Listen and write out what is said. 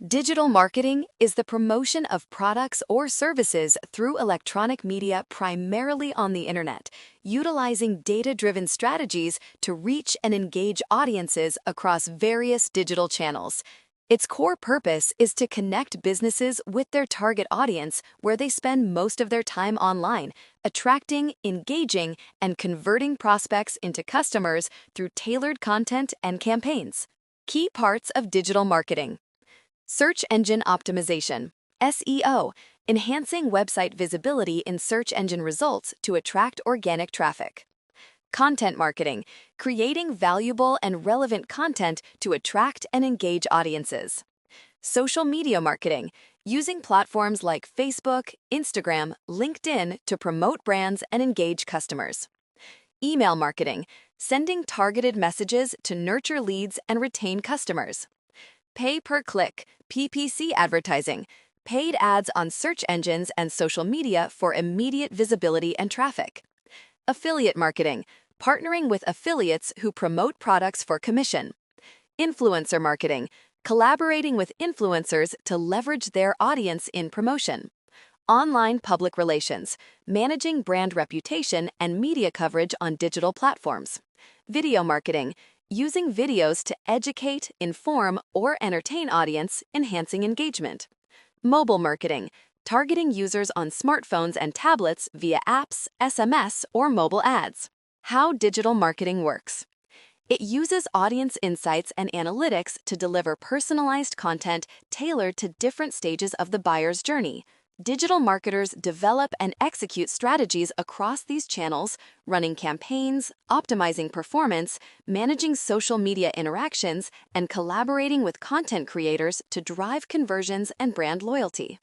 Digital marketing is the promotion of products or services through electronic media primarily on the internet, utilizing data-driven strategies to reach and engage audiences across various digital channels. Its core purpose is to connect businesses with their target audience where they spend most of their time online, attracting, engaging, and converting prospects into customers through tailored content and campaigns. Key parts of digital marketing. Search engine optimization, SEO, enhancing website visibility in search engine results to attract organic traffic. Content marketing, creating valuable and relevant content to attract and engage audiences. Social media marketing, using platforms like Facebook, Instagram, LinkedIn to promote brands and engage customers. Email marketing, sending targeted messages to nurture leads and retain customers. Pay-per-click, PPC advertising, paid ads on search engines and social media for immediate visibility and traffic. Affiliate marketing, partnering with affiliates who promote products for commission. Influencer marketing, collaborating with influencers to leverage their audience in promotion. Online public relations, managing brand reputation and media coverage on digital platforms. Video marketing, using videos to educate, inform, or entertain audience, enhancing engagement. Mobile marketing, targeting users on smartphones and tablets via apps, SMS, or mobile ads. How digital marketing works. It uses audience insights and analytics to deliver personalized content tailored to different stages of the buyer's journey. Digital marketers develop and execute strategies across these channels, running campaigns, optimizing performance, managing social media interactions, and collaborating with content creators to drive conversions and brand loyalty.